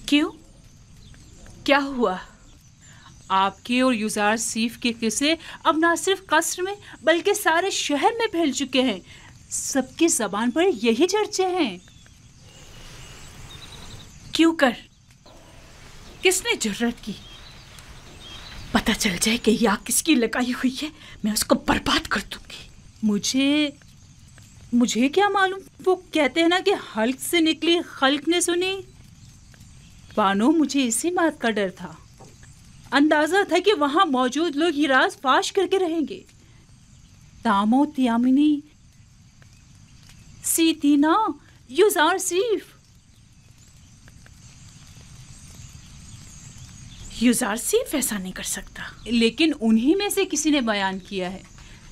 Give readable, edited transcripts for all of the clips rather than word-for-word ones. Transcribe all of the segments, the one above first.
क्यों? क्या हुआ? आपके और युजार सीफ के किस्से अब ना सिर्फ कस्र में बल्कि सारे शहर में फैल चुके हैं। सबकी जबान पर यही चर्चे हैं। क्यों कर? किसने जुर्रत की? पता चल जाए कि यह आग किसकी लगाई हुई है, मैं उसको बर्बाद कर दूंगी। मुझे क्या मालूम। वो कहते हैं ना कि हल्क से निकली खल्क ने सुनी। बानो, मुझे इसी बात का डर था। अंदाजा था कि वहां मौजूद लोग ये राज फाश करके रहेंगे। तामो त्यामिनी सीतीना युजार सीफ। युजार सीफ ऐसा नहीं कर सकता, लेकिन उन्हीं में से किसी ने बयान किया है।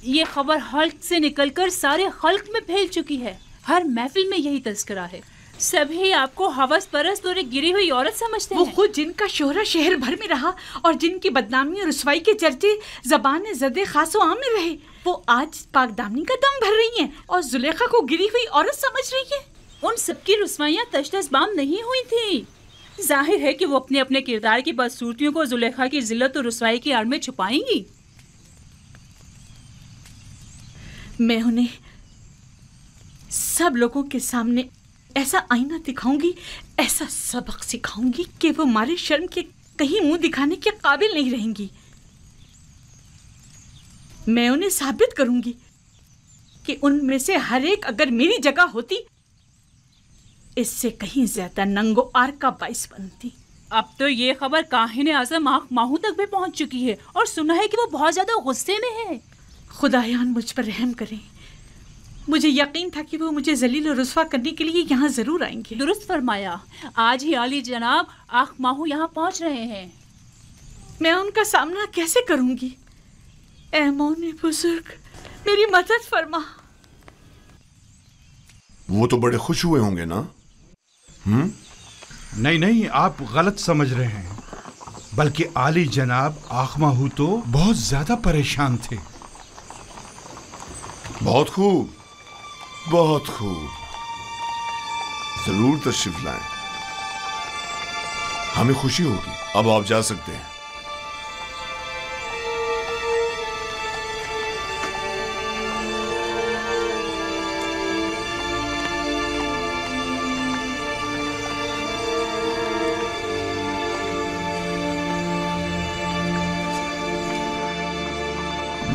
ये खबर हल्क से निकलकर सारे खल्क में फैल चुकी है। हर महफिल में यही तस्करा है। सभी आपको हवस परस्त और एक गिरी हुई औरत समझते हैं। वो खुद जिनका शोहरा शहर भर में रहा और जिनकी बदनामी और रुसवाई के चर्चे ज़बान ज़दे खासो आम में रहे, वो आज पाकदामनी का दम भर रही हैं और जुलेखा को गिरी हुई औरत समझ रही है। उन सबकी रुसवाइयां तश्तसबाम नहीं हुई थी। जाहिर है कि वो अपने अपने किरदार की बदसूरतियों को जुलेखा की जिल्लत और रुसवाई की आड़ में छुपाएंगी। मैं उन्हें सब लोगों के सामने ऐसा आईना दिखाऊंगी, ऐसा सबक सिखाऊंगी कि वो हमारे शर्म के कहीं मुंह दिखाने के काबिल नहीं रहेंगी। मैं उन्हें साबित करूंगी कि उनमें से हर एक अगर मेरी जगह होती, इससे कहीं ज्यादा नंगो आर का बाइस बनती। अब तो ये खबर काहिने आज़म आँख माहू तक भी पहुंच चुकी है और सुना है कि वो बहुत ज्यादा गुस्से में है। खुदायान मुझ पर रहम करें। मुझे यकीन था कि वो मुझे जलील और रुस्वा करने के लिए यहाँ जरूर आएंगे। दुरुस्त फरमाया। आज ही आली जनाब आँख माहू यहाँ पहुँच रहे हैं। मैं उनका सामना कैसे करूंगी? ऐ मौने बुजुर्ग, मेरी मदद फरमा। वो तो बड़े खुश हुए होंगे ना? नहीं, आप गलत समझ रहे हैं। बल्कि आली जनाब आँख माहू तो बहुत ज्यादा परेशान थे। बहुत खूब, बहुत खूब। जरूर तशरीफ लाएं, हमें खुशी होगी। अब आप जा सकते हैं।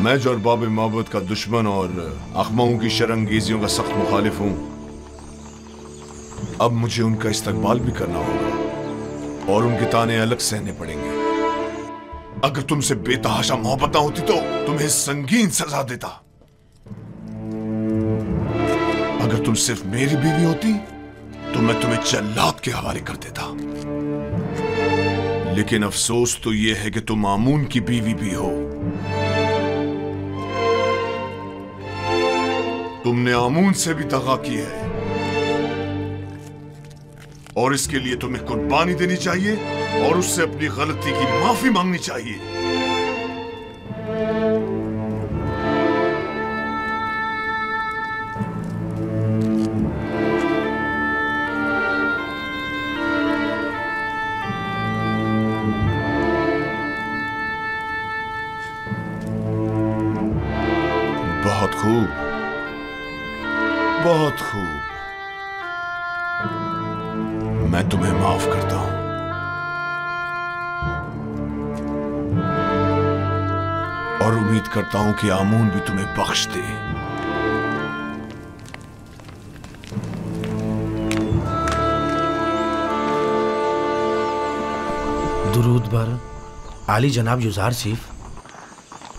मैं जो अरबाब मोहब्बत का दुश्मन और अखमाओं की शरंगेजियों का सख्त मुखालिफ हूं, अब मुझे उनका इस्तकबाल भी करना होगा और उनके ताने अलग सहने पड़ेंगे। अगर तुमसे बेतहाशा मोहब्बत होती तो तुम्हें संगीन सजा देता। अगर तुम सिर्फ मेरी बीवी होती तो मैं तुम्हें जल्लाद के हवाले कर देता। लेकिन अफसोस तो यह है कि तुम आमून की बीवी भी हो। तुमने आमून से भी दगा की है और इसके लिए तुम्हें कुर्बानी देनी चाहिए और उससे अपनी गलती की माफी मांगनी चाहिए। बहुत खूब, बहुत खूब। मैं तुम्हें माफ करता हूं और उम्मीद करता हूं कि आमून भी तुम्हें बख्श दे। दुरूद बर आली जनाब युजार सीफ।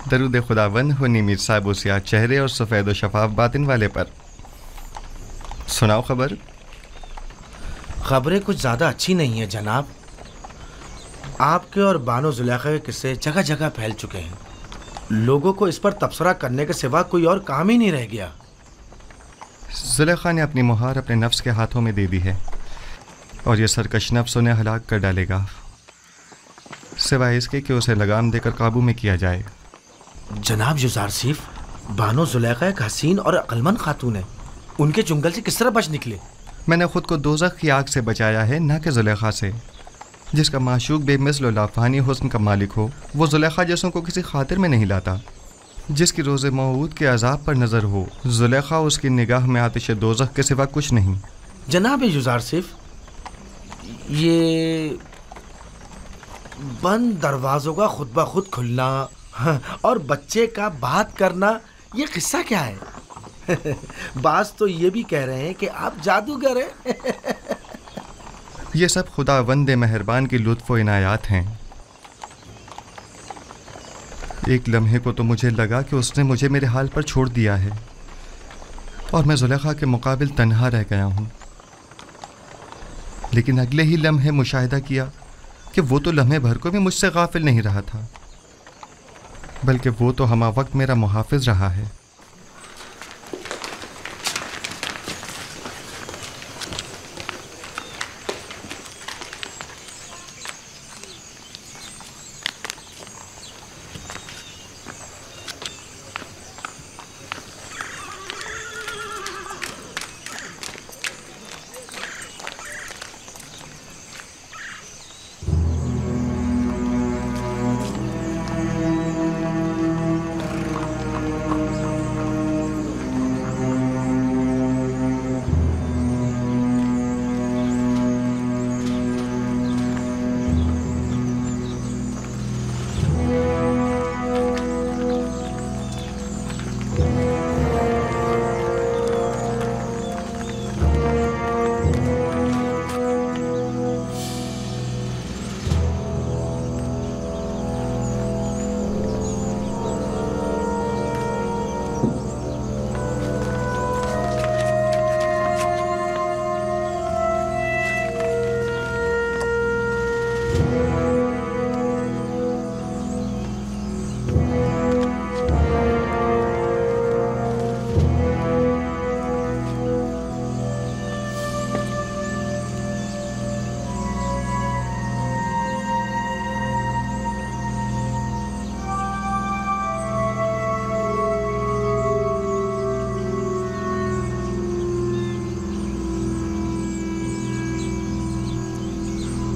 दरूद खुदावंद हो मीर साहब उसिया चेहरे और सफ़ेद व शफाफ बातिन वाले पर। सुनाओ खबर। खबरें कुछ ज़्यादा अच्छी नहीं है जनाब। आपके और बानो जुलेखा के किस्से जगह जगह फैल चुके हैं। लोगों को इस पर तबसरा करने के सिवा कोई और काम ही नहीं रह गया। जुलेखा ने अपनी मुहार अपने नफ्स के हाथों में दे दी है और ये सरकश नफ्स उन्हें हलाक कर डालेगा, सिवाय इसके कि उसे लगाम देकर काबू में किया जाए। जनाब युजार सीफ, बानो जुलेखा एक हसीन और अक्लमंद खातून है। उनके चुंगल से किस तरह बच निकले? मैंने खुद को दोज़ख की आग से बचाया है, ना कि जुलेखा से। जिसका माशूक बेमिसल और लाफानी हुस्न का मालिक हो, वो जुलेखा जैसों को किसी खातिर में नहीं लाता। जिसकी रोज़े मौऊद के अजाब पर नज़र हो, जुलेखा उसकी निगाह में आतिश दोज़ख के सिवा कुछ नहीं। जनाब युज़ारसिफ, ये बंद दरवाज़ों का खुद ब खुद खुलना और बच्चे का बात करना, ये किस्सा क्या है? बास तो ये भी कह रहे हैं कि आप जादूगर हैं। ये सब खुदावंद मेहरबान की लुत्फ़ व इनायात हैं। एक लम्हे को तो मुझे लगा कि उसने मुझे मेरे हाल पर छोड़ दिया है और मैं जुलेखा के मुकाबिल तन्हा रह गया हूँ। लेकिन अगले ही लम्हे मुशाहिदा किया कि वो तो लम्हे भर को भी मुझसे गाफिल नहीं रहा था, बल्कि वो तो हमा वक्त मेरा मुहाफिज रहा है।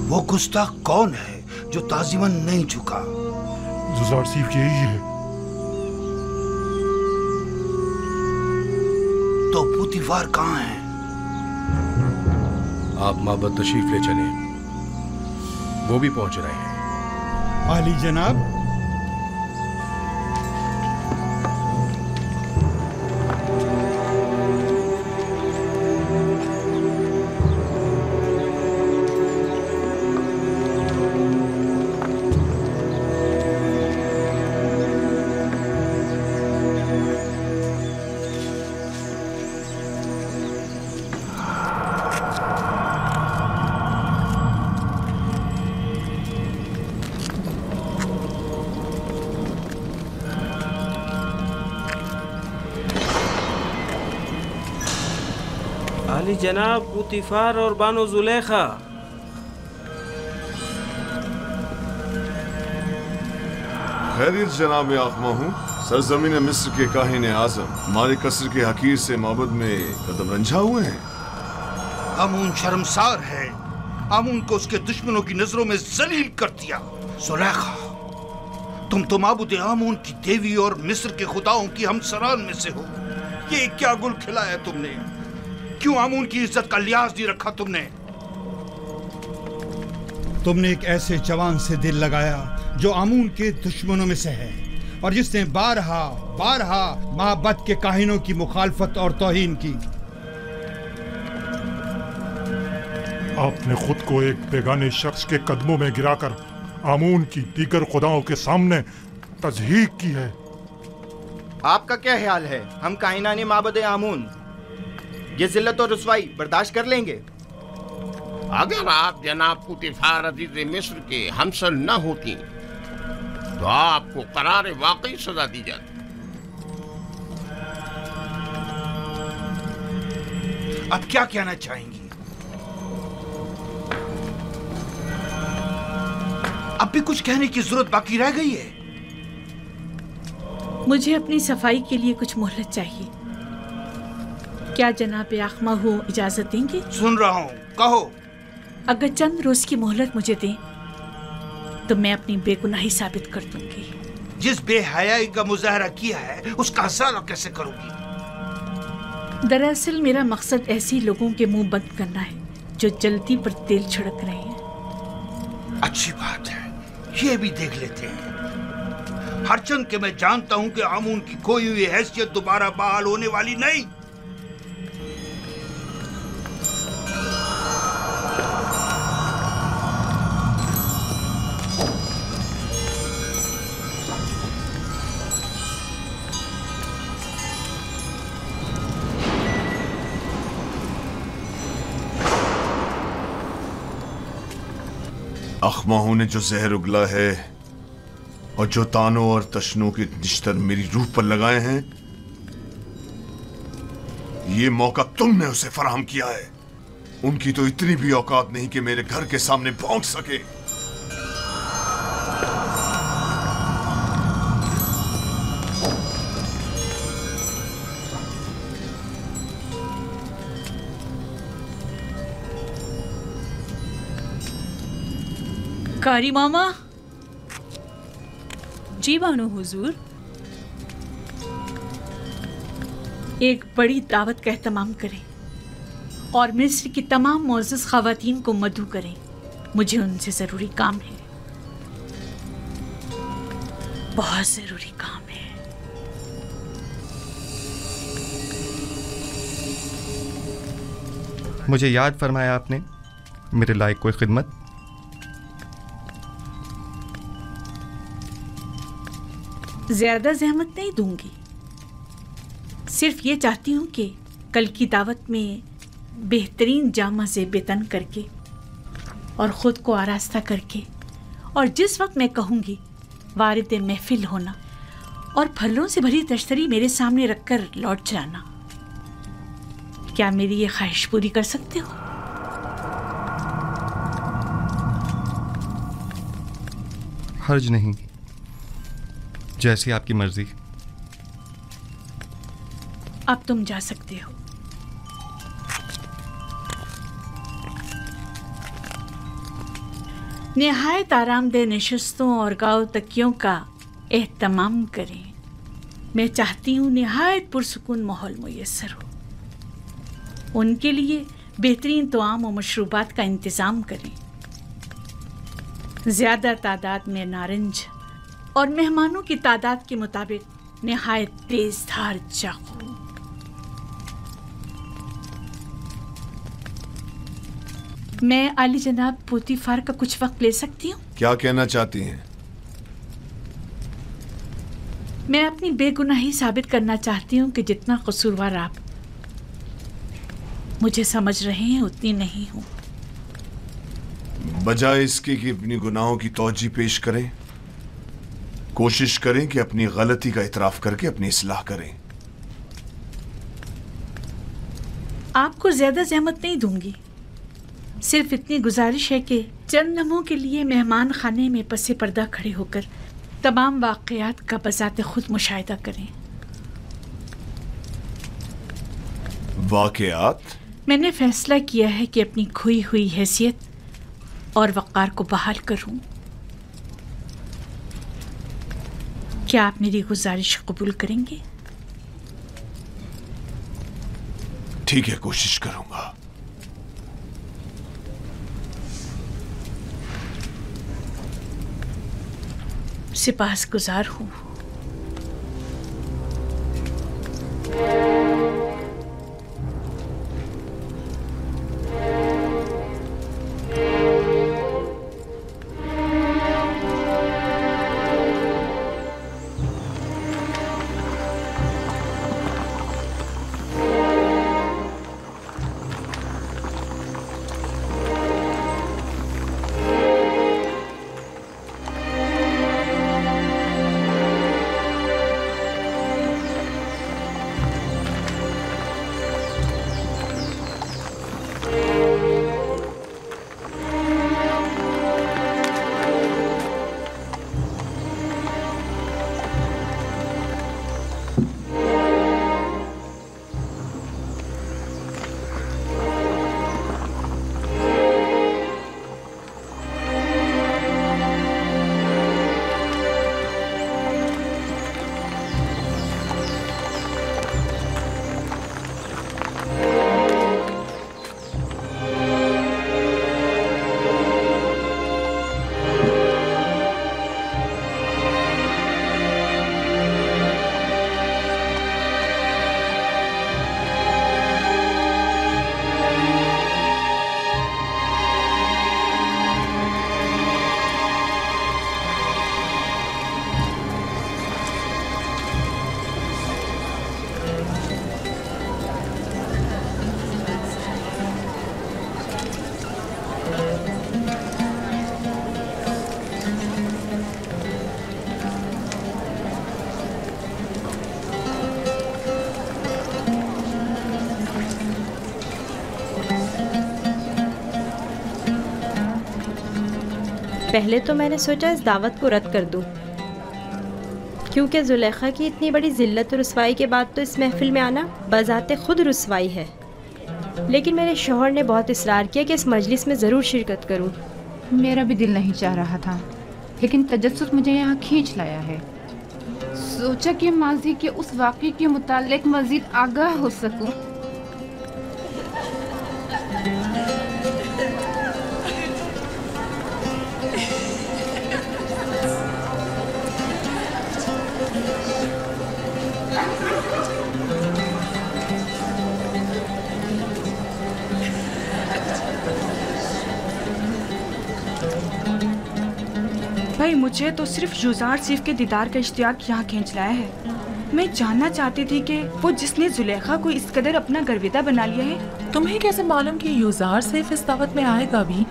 वो गुस्ताख कौन है जो ताजिमन नहीं झुका? जुज़ारसिफ यही है। तो पुतिफार कहाँ है? आप माबद तशरीफ ले चले, वो भी पहुंच रहे हैं। आली जनाब, आली जनाब, पुतिफार और बानो जुलेखा। खैरियत जनाब आखमा हूँ। सरजमीन मिस्र के काहिन आजम मालिक कसर के हकीर से माबद में कदम रंझा हुए हैं। आमून शर्मसार है। आमून को उसके दुश्मनों की नजरों में जलील कर दिया। जुलेखा, तुम तो माबुद आमून की देवी और मिस्र के खुदाओं की हमसरान में से हो। ये क्या गुल खिलाया तुमने? क्यों आमून की इज्जत का लिहाज नहीं रखा तुमने? तुमने एक ऐसे जवान से दिल लगाया जो आमून के दुश्मनों में से है और जिसने बारहा बारहा माबद के काहिनों की मुखालफत और तौहीन की। आपने खुद को एक बेगाने शख्स के कदमों में गिराकर आमून की दीगर खुदाओं के सामने तज़हीक की है। आपका क्या ख्याल है, हम कायनाने माबद आमून ये जिल्लत और रुसवाई बर्दाश्त कर लेंगे? अगर आप जनाब पुतिफार अजीज मिस्र के हमसर न होती तो आपको करार वाकई सजा दी जाती। अब क्या कहना चाहेंगी? अब भी कुछ कहने की जरूरत बाकी रह गई है? मुझे अपनी सफाई के लिए कुछ मोहलत चाहिए। क्या जनाब आखमा हो इजाजत देंगे? सुन रहा हूँ, कहो। अगर चंद रोज की मोहलत मुझे दें तो मैं अपनी बेगुनाही साबित कर दूंगी। जिस बेहयाई का मुजाहरा किया है उसका हसाला कैसे करूंगी? दरअसल मेरा मकसद ऐसे लोगों के मुंह बंद करना है जो जल्दी पर तेल छिड़क रहे हैं। अच्छी बात है, ये भी देख लेते हैं। हरचंद के मैं जानता हूं कि आमून की खोई हुई हैसियत दोबारा बहाल होने वाली नहीं। अखमाहू ने जो जहर उगला है और जो तानों और तशनों के निश्तर मेरी रूह पर लगाए हैं, ये मौका तुमने उसे फराहम किया है। उनकी तो इतनी भी औकात नहीं कि मेरे घर के सामने पहुंच सके। कारी मामा। जी बानो हुजूर। एक बड़ी दावत का एहतमाम करें और मिस्र की तमाम मोअज़्ज़ज़ ख़वातीन को मदऊ करें। मुझे उनसे ज़रूरी काम है, बहुत ज़रूरी काम है। मुझे याद फरमाया आपने मेरे लायक कोई खिदमत? ज़्यादा ज़हमत नहीं दूंगी, सिर्फ ये चाहती हूँ कि कल की दावत में बेहतरीन जामा से बेतन करके और ख़ुद को आरास्ता करके और जिस वक्त मैं कहूँगी वारिद महफिल होना और फलों से भरी तश्तरी मेरे सामने रखकर लौट जाना। क्या मेरी ये ख्वाहिश पूरी कर सकते हो? हर्ज नहीं, जैसी आपकी मर्जी। अब तुम जा सकते हो। निहायत आरामदेह नशिस्तों और गाँव तकियों का एहतमाम करें। मैं चाहती हूँ निहायत पुरसुकून माहौल मुयस्सर हो। उनके लिए बेहतरीन तआम और मशरूबात का इंतज़ाम करें। ज़्यादा तादाद में नारंज और मेहमानों की तादाद के मुताबिक निहायत तेज धार चाकू। मैं आली जनाब पोतीफार का कुछ वक्त ले सकती हूँ? क्या कहना चाहती हैं? मैं अपनी बेगुनाही साबित करना चाहती हूँ कि जितना कसूरवार आप मुझे समझ रहे हैं उतनी नहीं हूँ। बजाय इसके कि अपनी गुनाहों की तौजी पेश करें, कोशिश करें कि अपनी गलती का इतराफ करके अपनी इस्लाह करें। आपको ज्यादा ज़हमत नहीं दूंगी, सिर्फ इतनी गुजारिश है कि चंद लम्हों के लिए मेहमान खाने में पसे पर्दा खड़े होकर तमाम वाक़यात का बज़ाते खुद मुशाहिदा करें। वाक़यात? मैंने फैसला किया है कि अपनी खोई हुई हैसियत और वक़ार को बहाल करूं। क्या आप मेरी गुजारिश कबूल करेंगे? ठीक है, कोशिश करूंगा। सिपाहसगुजार हूँ। पहले तो मैंने सोचा इस दावत को रद्द कर दूं, क्योंकि जुलेखा की इतनी बड़ी जिल्लत और रुसवाई के बाद तो इस महफिल में आना बजाते खुद रुसवाई है। लेकिन मेरे शौहर ने बहुत इसरार किया कि इस मजलिस में ज़रूर शिरकत करूं। मेरा भी दिल नहीं चाह रहा था, लेकिन तजस्सुस मुझे यहाँ खींच लाया है। सोचा कि माजी के उस वाक़े के मुताल्लिक मज़ीद आगाह हो सकूं। भाई, मुझे तो सिर्फ युजार सीफ के दीदार का इश्तियाक यहाँ खींच लाया है। मैं जानना चाहती थी कि वो जिसने जुलेखा को इस कदर अपना गर्विदा बना लिया है। तुम्हें कैसे मालूम कि युजार सीफ इस दावत में आएगा भी?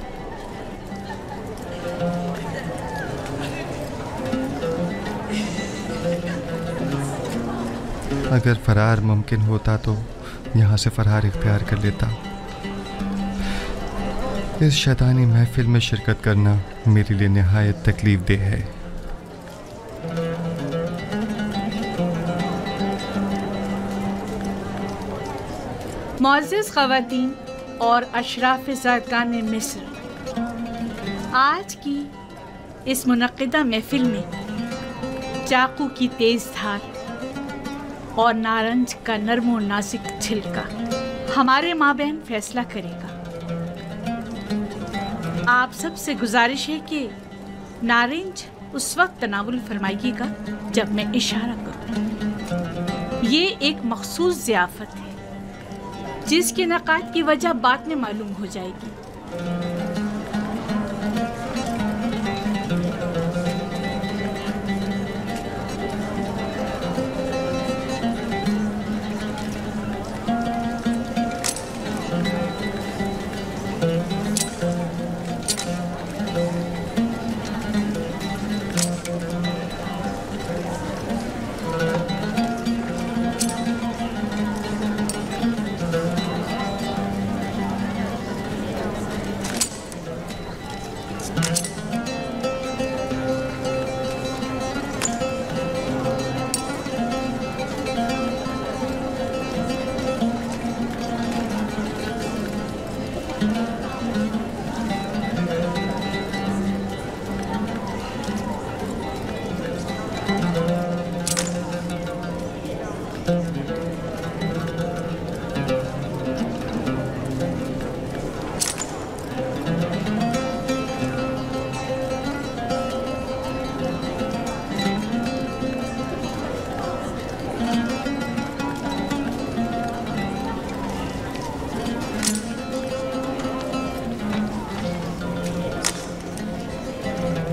अगर फरार मुमकिन होता तो यहाँ से फरार इख्तियार कर लेता। इस शैतानी महफिल में शिरकत करना मेरे लिए निहायत तकलीफ देह है। मुअज़्ज़िज़ ख़वातीन और अशराफ़ ज़ादगान मिस्र, आज की इस मुनक़्क़िदा महफिल में चाकू की तेज़ धार और नारंज का नर्म और नाजुक छिलका हमारे माबैन फैसला करेगा। आप सबसे गुजारिश है कि नारंज उस वक्त तनावुल फरमाइएगा जब मैं इशारा करूं। ये एक मखसूस ज़ियाफ़त है जिसके इनेकाद की वजह बाद में मालूम हो जाएगी।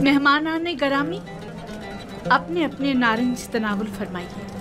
मेहमानाने गरामी, अपने अपने नारंज तनावुल फरमाइए।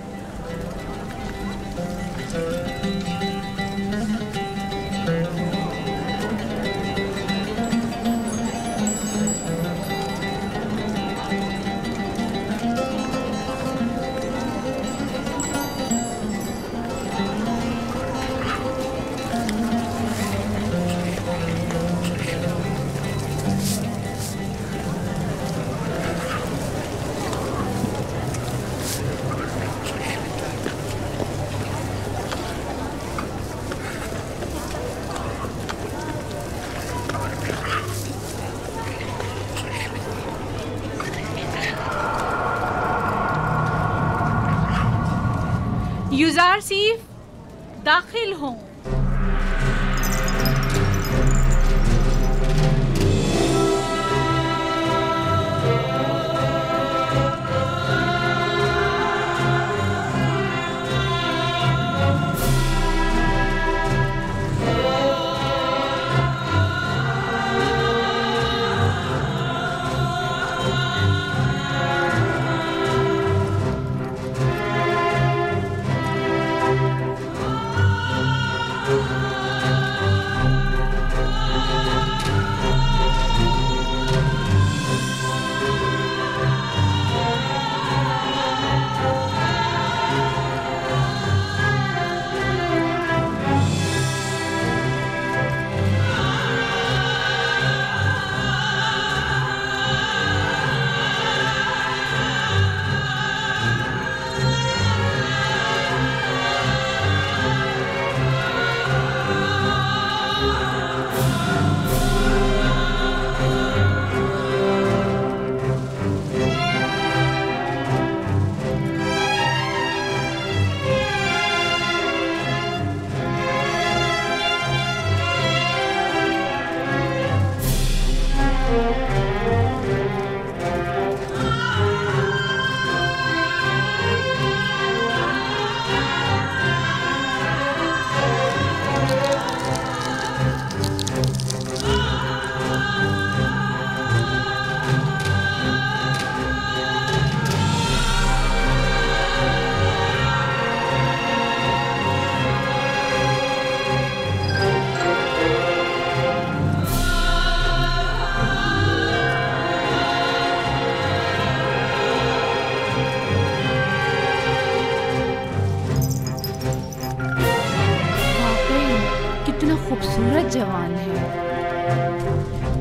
युजार सीफ दाखिल हों।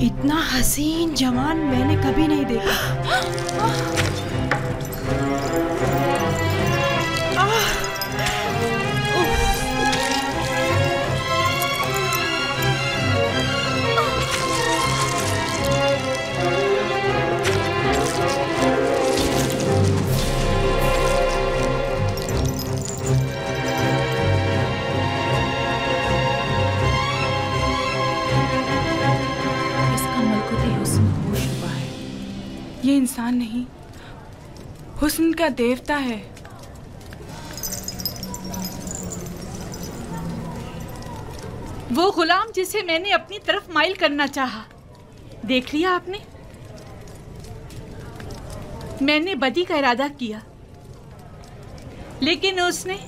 इतना हसीन जवान मैंने कभी नहीं देखा। ये इंसान नहीं, हुस्न का देवता है। वो गुलाम जिसे मैंने अपनी तरफ माइल करना चाहा, देख लिया आपने? मैंने बदी का इरादा किया, लेकिन उसने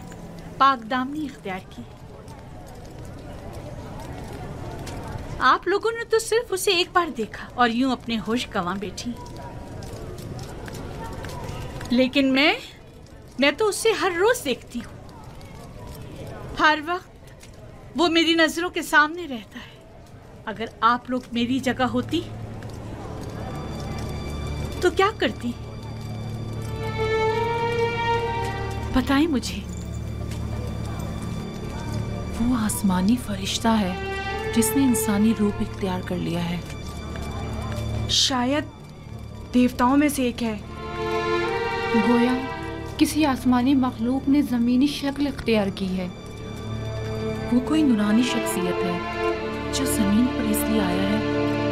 पाकदामनी इख्तियार की। आप लोगों ने तो सिर्फ उसे एक बार देखा और यूं अपने होश गंवा बैठी, लेकिन मैं तो उसे हर रोज देखती हूँ। हर वक्त वो मेरी नजरों के सामने रहता है। अगर आप लोग मेरी जगह होती तो क्या करती? बताएं मुझे। वो आसमानी फरिश्ता है जिसने इंसानी रूप इख्तियार कर लिया है। शायद देवताओं में से एक है। गोया किसी आसमानी मखलूक ने ज़मीनी शक्ल इख्तियार की है। वो कोई नूरानी शख्सियत है जो ज़मीन पर इसलिए आया है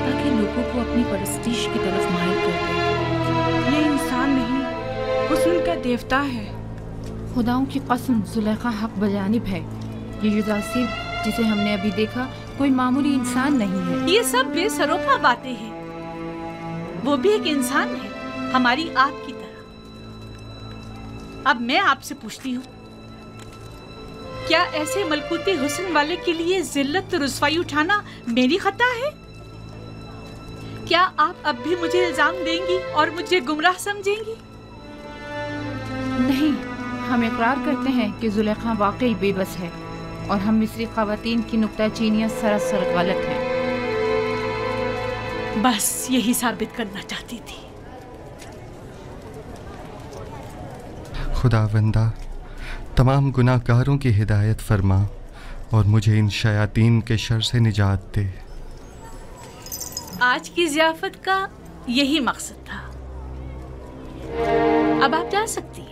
ताकि लोगों को अपनी परस्तिश की तरफ माहिर कर दे। ये इंसान नहीं, हुस्न का देवता है। खुदाओं की कसम, जुलेखा हक बजानिब है। ये युदासिफ जिसे हमने अभी देखा कोई मामूली इंसान नहीं है। ये सब बेसरोपा बातें हैं। वो भी एक इंसान है, हमारी आपकी तरह। अब मैं आपसे पूछती हूँ, क्या ऐसे मलकूती हुस्न वाले के लिए जिल्लत रुस्वाई उठाना मेरी खता है? क्या आप अब भी मुझे इल्जाम देंगी और मुझे गुमराह समझेंगी? नहीं, हम इकरार करते हैं कि जुलेखा वाकई बेबस है और हम मिस्री ख़वातीन की नुक्ताचीनियाँ सरासर गलत हैं। बस यही साबित करना चाहती थी। खुदावंदा, तमाम गुनाहगारों की हिदायत फरमा और मुझे इन शयातीन के शर से निजात दे। आज की ज़ियाफत का यही मकसद था। अब आप जा सकती हैं।